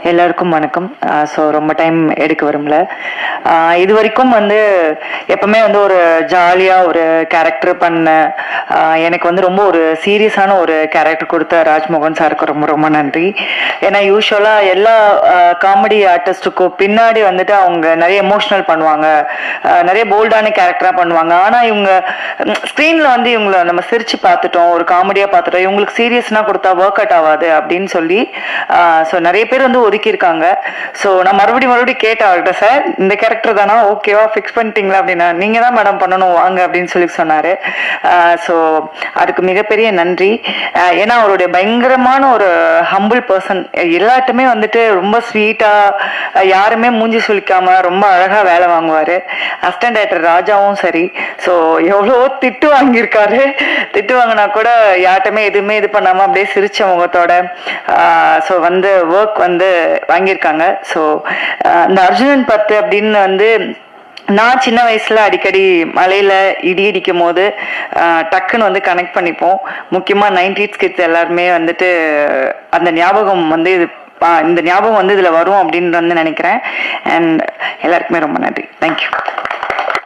எல்லாருக்கும் வணக்கம். ஸோ ரொம்ப டைம் எடுக்க வரும்ல. இது வரைக்கும் வந்து எப்பவுமே வந்து ஒரு ஜாலியாக ஒரு கேரக்டர் பண்ண எனக்கு வந்து ரொம்ப ஒரு சீரியஸான ஒரு கேரக்டர் கொடுத்த ராஜ்மோகன் சாருக்கு ரொம்ப ரொம்ப நன்றி. ஏன்னா யூஸ்வலாக எல்லா காமெடி ஆர்டிஸ்ட்டுக்கும் பின்னாடி வந்துட்டு அவங்க நிறைய எமோஷ்னல் பண்ணுவாங்க, நிறைய போல்டான கேரக்டராக பண்ணுவாங்க. ஆனால் இவங்க ஸ்க்ரீனில் வந்து இவங்களை நம்ம சிரிச்சு பார்த்துட்டோம், ஒரு காமெடியாக பார்த்துட்டோம், இவங்களுக்கு சீரியஸ்னா கொடுத்தா ஒர்க் அவுட் ஆகாது அப்படின்னு சொல்லி ஸோ நிறைய பேர் வந்து ஒதுக்கியிருக்காங்க. ஸோ நான் மறுபடியும் கேட்டேன் அவர்கிட்ட, சார் இந்த கேரக்டர் தானா, ஓகேவா, ஃபிக்ஸ் பண்ணிட்டீங்களா அப்படின்னா, நீங்கள் தான் மேடம் பண்ணணும் வாங்க அப்படின்னு சொல்லி சொன்னார். ஸோ அதுக்கு மிகப்பெரிய நன்றி. ஏன்னா அவருடைய பயங்கரமான ஒரு ஹம்பிள் பர்சன், எல்லாட்டுமே வந்துட்டு ரொம்ப ஸ்வீட்டாக, யாருமே மூஞ்சி சுளிக்காம ரொம்ப அழகாக வேலை வாங்குவார். அசிஸ்டன்ட் டைரக்டர் ராஜாவும் சரி. ஸோ எவ்வளோ திட்டு வாங்கியிருக்காரு, திட்டு வாங்கினா கூட யார்ட்டுமே எதுவுமே இது பண்ணாமல் அப்படியே சிரிச்ச முகத்தோட ஸோ வந்து ஒர்க் வந்து வாங்கியிருக்காங்க. ஸோ இந்த அர்ஜுனன் 10 அப்படின்னு வந்து நான் சின்ன வயசுல அடிக்கடி மலையில இடி இடிக்கும் போது டக்குன்னு வந்து கனெக்ட் பண்ணிப்போம். முக்கியமா 90s கிட்ஸ் எல்லாருமே வந்துட்டு அந்த ஞாபகம் வந்து இந்த ஞாபகம் வந்து இதுல வரும் அப்படின்னு வந்து நினைக்கிறேன். அண்ட் எல்லாருக்குமே ரொம்ப நன்றி. தேங்க்யூ.